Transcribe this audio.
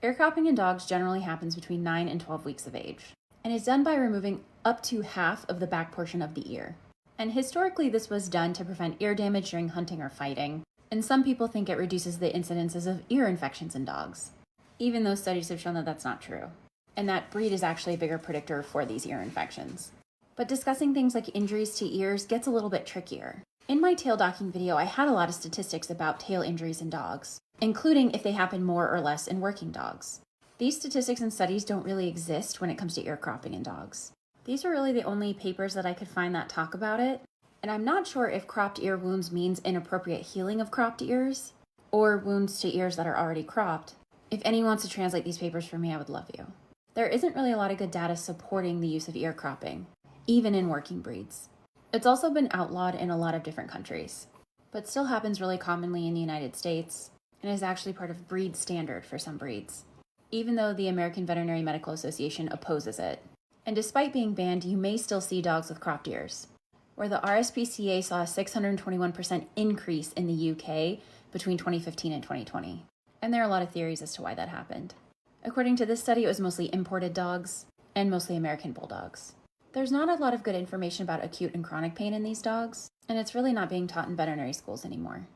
Ear cropping in dogs generally happens between 9 and 12 weeks of age, and is done by removing up to half of the back portion of the ear. And historically, this was done to prevent ear damage during hunting or fighting, and some people think it reduces the incidences of ear infections in dogs, even though studies have shown that that's not true, and that breed is actually a bigger predictor for these ear infections. But discussing things like injuries to ears gets a little bit trickier. In my tail docking video, I had a lot of statistics about tail injuries in dogs, including if they happen more or less in working dogs. These statistics and studies don't really exist when it comes to ear cropping in dogs. These are really the only papers that I could find that talk about it, and I'm not sure if cropped ear wounds means inappropriate healing of cropped ears, or wounds to ears that are already cropped. If anyone wants to translate these papers for me, I would love you. There isn't really a lot of good data supporting the use of ear cropping, even in working breeds. It's also been outlawed in a lot of different countries, but still happens really commonly in the United States, and is actually part of breed standard for some breeds, even though the American Veterinary Medical Association opposes it. And despite being banned, you may still see dogs with cropped ears, where the RSPCA saw a 621% increase in the UK between 2015 and 2020. And there are a lot of theories as to why that happened. According to this study, it was mostly imported dogs, and mostly American bulldogs. There's not a lot of good information about acute and chronic pain in these dogs, and it's really not being taught in veterinary schools anymore.